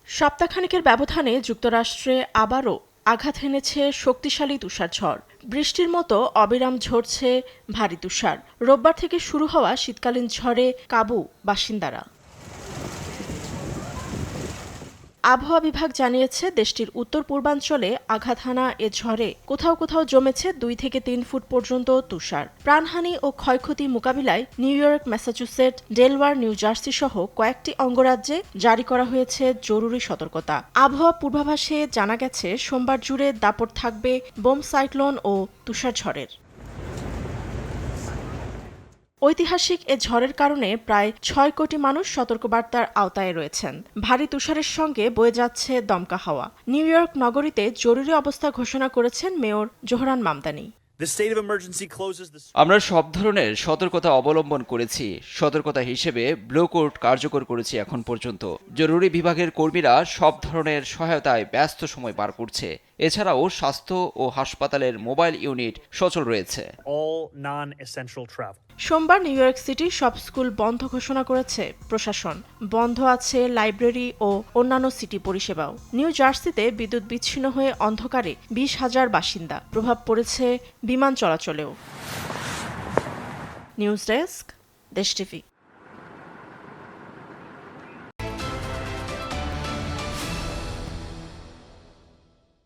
সপ্তাহখানেকের ব্যবধানে যুক্তরাষ্ট্রে আবারও আঘাত হেনেছে শক্তিশালী তুষারঝড়। বৃষ্টির মতো অবিরাম ঝরছে ভারী তুষার। রোববার থেকে শুরু হওয়া শীতকালীন ঝড়ে কাবু বাসিন্দারা। আবহাওয়া বিভাগ জানিয়েছে দেশটির উত্তর পূর্বাঞ্চলে আঘাত হানা এ ঝড়ে কোথাও কোথাও জমেছে 2 থেকে 3 ফুট পর্যন্ত তুষার। প্রাণহানি ও ক্ষয়ক্ষতি মোকাবিলায় New York, Massachusetts, Delaware, New Jersey সহ কয়েকটি অঙ্গরাজ্যে জারি করা হয়েছে জরুরি সতর্কতা। আবহাওয়া পূর্বাভাসে জানা গেছে সোমবার জুড়ে দাপট থাকবে বোম সাইক্লোন ও তুষারঝড়ের। ঐতিহাসিক এ ঝড়ের কারণে প্রায় 6 কোটি মানুষ সতর্কবার্তার আওতায় রয়েছেন। ভারী তুষারের সঙ্গে বয়ে যাচ্ছে দমকা হাওয়া। নিউ ইয়র্ক নগরীতে জরুরি অবস্থা ঘোষণা করেছেন মেয়র জোহরান মামদানি। আমরা সব ধরনের সতর্কতা অবলম্বন করেছি। সতর্কতা হিসেবে ব্লু কোড কার্যকর করেছি এখন পর্যন্ত। জরুরি বিভাগের কর্মীরা সব ধরনের সহায়তায় ব্যস্ত সময় পার করছে। এছাড়াও স্বাস্থ্য ও হাসপাতালের মোবাইল ইউনিট সচল রয়েছে। সোমবার নিউ ইয়র্ক সিটির সব স্কুল বন্ধ ঘোষণা করেছে প্রশাসন। বন্ধ আছে লাইব্রেরি ও অন্যান্য সিটি পরিষেবাও। নিউ জার্সিতে বিদ্যুৎ বিচ্ছিন্ন হয়ে অন্ধকারে 20,000 বাসিন্দা। প্রভাব পড়েছে বিমান চলাচলেও। নিউজ ডেস্ক, দেশ টিভি।